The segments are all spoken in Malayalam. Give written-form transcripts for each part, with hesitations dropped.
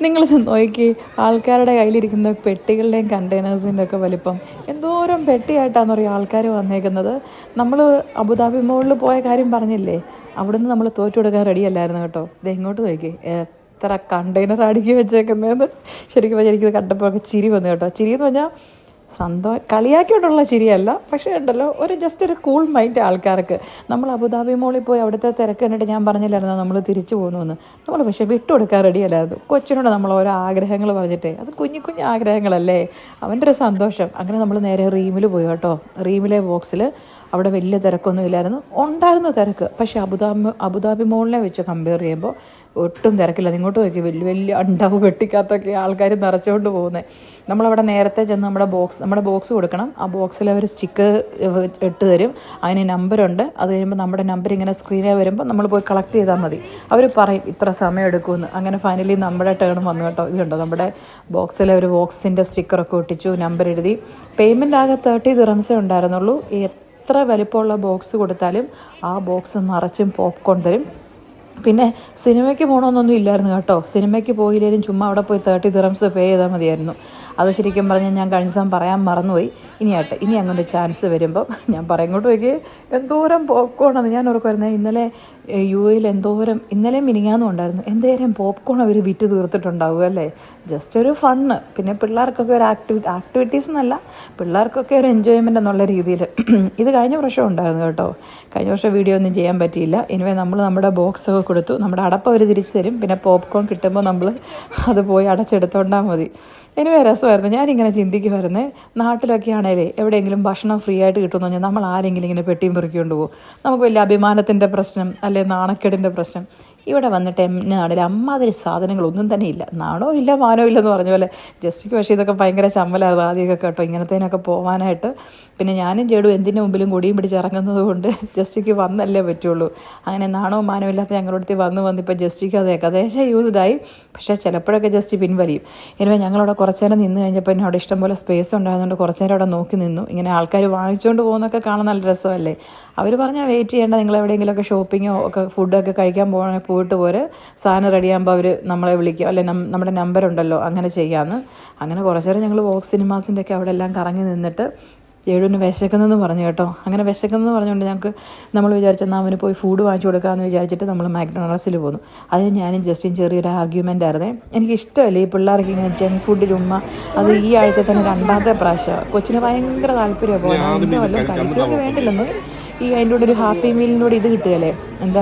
നിങ്ങളിത് നോക്കി ആൾക്കാരുടെ കയ്യിലിരിക്കുന്ന പെട്ടികളുടെയും കണ്ടെയ്നേഴ്സിൻ്റെ ഒക്കെ വലിപ്പം എന്തോരം പെട്ടിയായിട്ടാണെന്ന് പറയും ആൾക്കാർ വന്നേക്കുന്നത്. നമ്മൾ അബുദാബി മോളിൽ പോയ കാര്യം പറഞ്ഞില്ലേ, അവിടുന്ന് നമ്മൾ തോറ്റു കൊടുക്കാൻ റെഡിയല്ലായിരുന്നു കേട്ടോ. ഇത് എങ്ങോട്ട് നോക്കി എത്ര കണ്ടെയ്നർ അടുക്കി വെച്ചേക്കുന്നതെന്ന് ശരിക്കും പറഞ്ഞാൽ എനിക്കിത് കണ്ടപ്പോൾ ഒക്കെ ചിരി വന്നു കേട്ടോ. ചിരി എന്ന് പറഞ്ഞാൽ കളിയാക്കിയോണ്ടുള്ള ചിരിയല്ല, പക്ഷേ ഉണ്ടല്ലോ ജസ്റ്റ് ഒരു കൂൾ മൈൻഡ് ആൾക്കാർക്ക്. നമ്മൾ അബുദാബി മോളിൽ പോയി അവിടുത്തെ തിരക്ക് കണ്ടിട്ട് ഞാൻ പറഞ്ഞില്ലായിരുന്നു നമ്മൾ തിരിച്ചു പോകുന്നുവെന്ന്. നമ്മൾ പക്ഷേ വിട്ടുകൊടുക്കാൻ റെഡിയല്ലായിരുന്നു. കൊച്ചിനോട് നമ്മൾ ഓരോ ആഗ്രഹങ്ങൾ പറഞ്ഞിട്ടേ, അത് കുഞ്ഞു കുഞ്ഞു ആഗ്രഹങ്ങളല്ലേ, അവൻ്റെ ഒരു സന്തോഷം. അങ്ങനെ നമ്മൾ നേരെ റീമിൽ പോയി കേട്ടോ. റീമിലെ ബോക്സിൽ അവിടെ വലിയ തിരക്കൊന്നും ഇല്ലായിരുന്നു, ഉണ്ടായിരുന്നു തിരക്ക്. പക്ഷേ അബുദാബി മോളിനെ വെച്ച് കമ്പയർ ചെയ്യുമ്പോൾ ഒട്ടും തിരക്കില്ല. ഇങ്ങോട്ട് നോക്കി വലിയ വലിയ അണ്ടാവ് പെട്ടിക്കകത്തൊക്കെ ആൾക്കാർ നിറച്ചുകൊണ്ട് പോകുന്നത്. നമ്മളവിടെ നേരത്തെ ചെന്ന് നമ്മുടെ ബോക്സ് കൊടുക്കണം. ആ ബോക്സിൽ അവർ സ്റ്റിക്കർ ഇട്ട് തരും, അതിന് നമ്പറുണ്ട്. അത് കഴിയുമ്പോൾ നമ്മുടെ നമ്പർ ഇങ്ങനെ സ്ക്രീനിൽ വരുമ്പോൾ നമ്മൾ പോയി കളക്ട് ചെയ്താൽ മതി. അവർ പറയും ഇത്ര സമയം എടുക്കുമെന്ന്. അങ്ങനെ ഫൈനലി നമ്മുടെ ടേൺ വന്നു കേട്ടോ. ഇതുണ്ടോ നമ്മുടെ ബോക്സിൽ ഒരു ബോക്സിൻ്റെ സ്റ്റിക്കറൊക്കെ ഒട്ടിച്ചു, നമ്പർ എഴുതി. പേയ്മെൻറ്റ് ആകെ 30 ദിറംസേ ഉണ്ടായിരുന്നുള്ളൂ. എത്ര വലിപ്പമുള്ള ബോക്സ് കൊടുത്താലും ആ ബോക്സ് നിറച്ചും പോപ്കോൺ തരും. പിന്നെ സിനിമയ്ക്ക് പോകണമെന്നൊന്നും ഇല്ലായിരുന്നു കേട്ടോ. സിനിമയ്ക്ക് പോയില്ലേലും ചുമ്മാ അവിടെ പോയി 30 ദിറംസ് പേ ചെയ്താൽ മതിയായിരുന്നു. അത് ശരിക്കും പറഞ്ഞാൽ ഞാൻ കഴിഞ്ഞ ദിവസം പറയാൻ മറന്നുപോയി. ഇനി അങ്ങനെ ചാൻസ് വരുമ്പം ഞാൻ പറയങ്ങോട്ട് പോയി എന്തോരം പോപ്കോണാണ്. ഞാൻ ഓർക്കുമായിരുന്നു ഇന്നലെ UAE എന്തോരം, ഇന്നലെ മിനിങ്ങാന്നും ഉണ്ടായിരുന്നു, എന്തോരം പോപ്കോൺ അവർ വിറ്റ് തീർത്തിട്ടുണ്ടാവും അല്ലേ. ജസ്റ്റ് ഒരു ഫണ്ണ്. പിന്നെ പിള്ളേർക്കൊക്കെ ഒരു ആക്ടിവിറ്റീസ് എന്നല്ല, പിള്ളേർക്കൊക്കെ ഒരു എൻജോയ്മെൻ്റ് എന്നുള്ള രീതിയിൽ. ഇത് കഴിഞ്ഞ വർഷം ഉണ്ടായിരുന്നു കേട്ടോ. കഴിഞ്ഞ വർഷം വീഡിയോ ഒന്നും ചെയ്യാൻ പറ്റിയില്ല. എനിവേ നമ്മൾ നമ്മുടെ ബോക്സൊക്കെ കൊടുത്തു. നമ്മുടെ അടപ്പ് അവർ തിരിച്ചു തരും. പിന്നെ പോപ്കോൺ കിട്ടുമ്പോൾ നമ്മൾ അത് പോയി അടച്ചെടുത്തോണ്ടാൽ മതി. എനിവേ രസമായിരുന്നു. ഞാനിങ്ങനെ ചിന്തിക്കുമായിരുന്നേ, നാട്ടിലൊക്കെ ആണേലേ എവിടെയെങ്കിലും ഭക്ഷണം ഫ്രീ ആയിട്ട് കിട്ടുമെന്ന് പറഞ്ഞാൽ നമ്മൾ ആരെങ്കിലും ഇങ്ങനെ പെട്ടിയും പെറുക്കിക്കൊണ്ട് പോകും. നമുക്ക് വലിയ അഭിമാനത്തിൻ്റെ പ്രശ്നം അല്ലെങ്കിൽ നാണക്കേടിൻ്റെ പ്രശ്നം. ഇവിടെ വന്നിട്ട് നാട്ടിൽ അമ്മാതിരി സാധനങ്ങളൊന്നും തന്നെ ഇല്ല. നാണോ ഇല്ല മാനോ ഇല്ലെന്ന് പറഞ്ഞ പോലെ. ജസ്റ്റിക്ക് പക്ഷേ ഇതൊക്കെ ഭയങ്കര ചമ്മലായിരുന്നു ആദ്യമൊക്കെ കേട്ടോ, ഇങ്ങനത്തേനൊക്കെ പോകാനായിട്ട്. പിന്നെ ഞാനും ചേടും എന്തിൻ്റെ മുമ്പിലും കൊടിയും പിടിച്ചിറങ്ങുന്നത് കൊണ്ട് ജസ്റ്റിക്ക് വന്നല്ലേ പറ്റുള്ളൂ. അങ്ങനെ നാണോ മാനോ ഇല്ലാത്ത ഞങ്ങളുടെ വന്നിപ്പോൾ ജസ്റ്റിക്ക് അത് ഏകദേശം യൂസ്ഡായി. പക്ഷേ ചിലപ്പോഴൊക്കെ ജസ്റ്റ് പിൻവലിയും. എനിവേ ഞങ്ങളവിടെ കുറച്ച് നേരം നിന്ന് കഴിഞ്ഞപ്പോൾ പിന്നെ അവിടെ ഇഷ്ടംപോലെ സ്പേസ് ഉണ്ടായതുകൊണ്ട് കുറച്ച് നേരം അവിടെ നോക്കി നിന്നു. ഇങ്ങനെ ആൾക്കാർ വാങ്ങിച്ചുകൊണ്ട് പോകുന്നതൊക്കെ കാണാൻ നല്ല രസമല്ലേ. അവർ പറഞ്ഞാൽ വെയിറ്റ് ചെയ്യേണ്ട, നിങ്ങൾ എവിടെയെങ്കിലുമൊക്കെ ഷോപ്പിങ്ങോ ഒക്കെ ഫുഡൊക്കെ കഴിക്കാൻ പോയിട്ട് പോരെ, സാധനം റെഡിയാകുമ്പോൾ അവർ നമ്മളെ വിളിക്കും, അല്ലെ നമ്മുടെ നമ്പറുണ്ടല്ലോ, അങ്ങനെ ചെയ്യാമെന്ന്. അങ്ങനെ കുറച്ച് നേരം ഞങ്ങൾ വോക്ക് സിനിമാസിൻ്റെ ഒക്കെ അവിടെ എല്ലാം കറങ്ങി നിന്നിട്ട് ജേഡുവിന് വിശക്കുന്നതെന്ന് പറഞ്ഞു കേട്ടോ. അങ്ങനെ വിശക്കുന്നതെന്ന് പറഞ്ഞുകൊണ്ട് നമ്മൾ വിചാരിച്ചെന്നാൽ അവന് പോയി ഫുഡ് വാങ്ങിച്ചു കൊടുക്കാമെന്ന് വിചാരിച്ചിട്ട് നമ്മൾ മാക്ഡൊണാൾഡ്സിൽ പോന്നു. അത് ഞാനും ജസ്റ്റും ചെറിയൊരു ആർഗ്യുമെൻ്റ് ആയിരുന്നേ. എനിക്കിഷ്ടമല്ലേ ഈ പിള്ളേർക്ക് ഇങ്ങനെ ജങ്ക് ഫുഡ് ചുമ്മാ. അത് ഈ ആഴ്ച തന്നെ 2ാമത്തെ പ്രാവശ്യമാണ്. കൊച്ചിന് ഭയങ്കര താല്പര്യമാണ് പോകാൻ. ഇന്നും വല്ലതും കഴിക്കുകയൊക്കെ വേണ്ടില്ലെന്ന്. ഈ അതിൻ്റെ കൂടെ ഒരു ഹാപ്പി മീലിനോട് ഇത് കിട്ടുകയല്ലേ, എന്താ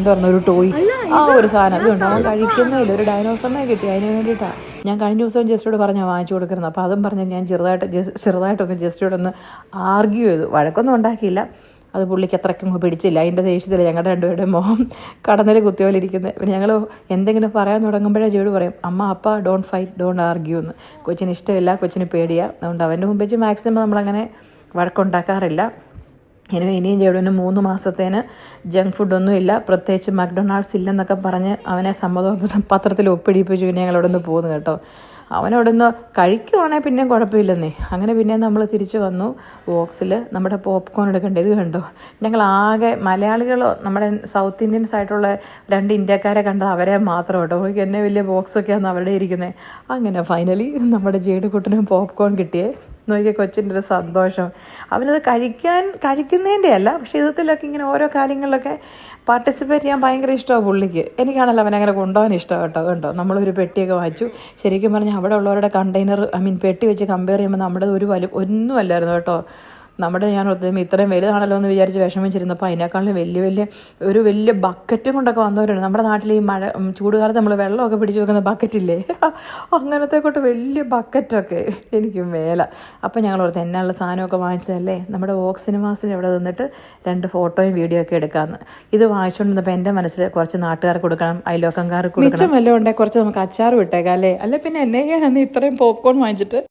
പറഞ്ഞ ഒരു ടോയ്, ആ ഒരു സാധനം അതുകൊണ്ട് അവൻ കഴിക്കുന്നില്ല. ഒരു ഡൈനോസറിനെ കിട്ടി, അതിന് വേണ്ടിയിട്ടാണ്. ഞാൻ കഴിഞ്ഞ ദിവസവും ജസ്റ്റോട് പറഞ്ഞാൽ വാങ്ങിച്ചു കൊടുക്കുന്നത്. അപ്പോൾ അതും പറഞ്ഞ് ഞാൻ ചെറുതായിട്ടൊന്ന് ജസ്റ്റോടൊന്ന് ആർഗ്യൂ ചെയ്തു. വഴക്കൊന്നും ഉണ്ടാക്കിയില്ല. അത് പുള്ളിക്ക് അത്രയ്ക്കും പിടിച്ചില്ല. അതിൻ്റെ ദേഷ്യത്തിൽ ഞങ്ങളുടെ രണ്ടുപേരുടെയും മോഹം കടന്നൽ കുത്തിയോലെ ഇരിക്കുന്നത്. പിന്നെ ഞങ്ങൾ എന്തെങ്കിലും പറയാൻ തുടങ്ങുമ്പോഴേ ജോഡ് പറയും, അമ്മ അപ്പ ഡോണ്ട് ഫൈറ്റ് ഡോണ്ട് ആർഗ്യൂ എന്ന്. കൊച്ചിന് ഇഷ്ടമില്ല, കൊച്ചിന് പേടിയാണ്. അതുകൊണ്ട് അവൻ്റെ മുമ്പ് വെച്ച് മാക്സിമം നമ്മളങ്ങനെ വഴക്കുണ്ടാക്കാറില്ല. ഇനിയും ജേഡുവിന് 3 മാസത്തേന് ജങ്ക് ഫുഡൊന്നും ഇല്ല, പ്രത്യേകിച്ച് മക്ഡൊണാൾഡ്സ് ഇല്ലെന്നൊക്കെ പറഞ്ഞ് അവനെ സമ്മതപത്രത്തിൽ ഒപ്പിടിപ്പിച്ചു. പിന്നെ ഞങ്ങളവിടെ നിന്ന് പോകുന്നു കേട്ടോ. അവനവിടെ നിന്ന് കഴിക്കുവാണെങ്കിൽ പിന്നെയും കുഴപ്പമില്ലെന്നേ. അങ്ങനെ പിന്നെ നമ്മൾ തിരിച്ചു വന്നു. ബോക്സിൽ നമ്മുടെ പോപ്കോൺ എടുക്കേണ്ടത്. ഇത് കണ്ടോ, ഞങ്ങളാകെ മലയാളികളോ നമ്മുടെ സൗത്ത് ഇന്ത്യൻസ് ആയിട്ടുള്ള 2 ഇന്ത്യക്കാരെ കണ്ടത് അവരെ മാത്രം കേട്ടോ. എനിക്ക് എന്നെ വലിയ ബോക്സൊക്കെയാണ് അവരുടെ ഇരിക്കുന്നത്. അങ്ങനെ ഫൈനലി നമ്മുടെ ജേഡുക്കുട്ടനും പോപ്കോൺ കിട്ടിയേ. നോക്കിയ കൊച്ചിൻ്റെ ഒരു സന്തോഷം. അവനത് കഴിക്കുന്നതിൻ്റെ അല്ല, പക്ഷേ ഇതിലൊക്കെ ഇങ്ങനെ ഓരോ കാര്യങ്ങളിലൊക്കെ പാർട്ടിസിപ്പേറ്റ് ചെയ്യാൻ ഭയങ്കര ഇഷ്ടമാണ് പുള്ളിക്ക്. എനിക്കാണല്ലോ അവനങ്ങനെ കൊണ്ടുപോകാൻ ഇഷ്ടമാണ് കേട്ടോ. നമ്മളൊരു പെട്ടിയൊക്കെ വാങ്ങിച്ചു. ശരിക്കും പറഞ്ഞാൽ അവിടെ ഉള്ളവരുടെ പെട്ടി വെച്ച് കമ്പയർ ചെയ്യുമ്പോൾ നമ്മുടെ ഒന്നും അല്ലായിരുന്നു കേട്ടോ. ഞാൻ ഇത്രയും വലുതാണല്ലോ എന്ന് വിചാരിച്ച് വിഷമിച്ചിരുന്നപ്പോൾ അതിനേക്കാളും വലിയ ബക്കറ്റും കൊണ്ടൊക്കെ വന്നവരുണ്ട്. നമ്മുടെ നാട്ടിൽ ഈ ചൂടുകാലത്ത് നമ്മൾ വെള്ളമൊക്കെ പിടിച്ച് വെക്കുന്ന ബക്കറ്റില്ലേ, അങ്ങനത്തെ കൊണ്ട് വലിയ ബക്കറ്റൊക്കെ എനിക്ക് മേല. അപ്പോൾ ഞങ്ങൾ ഓർത്ത് എന്നാലുള്ള സാധനമൊക്കെ വാങ്ങിച്ചതല്ലേ, നമ്മുടെ വോക്ക് സിനിമാസിൽ ഇവിടെ നിന്നിട്ട് 2 ഫോട്ടോയും വീഡിയോ ഒക്കെ എടുക്കാമെന്ന്. ഇത് വാങ്ങിച്ചുകൊണ്ടിരുന്നപ്പോൾ എൻ്റെ മനസ്സിൽ കുറച്ച് നാട്ടുകാർക്ക് കൊടുക്കണം, അയൽവക്കംകാർക്ക് കൊടുക്കണം, മിച്ചം വല്ലതും ഉണ്ടെങ്കിൽ കുറച്ച് നമുക്ക് അച്ചാർ വിട്ടേക്കാം അല്ലേ. അല്ലെ പിന്നെ എന്നെ ഇത്രയും പോപ്കോൺ വാങ്ങിച്ചിട്ട്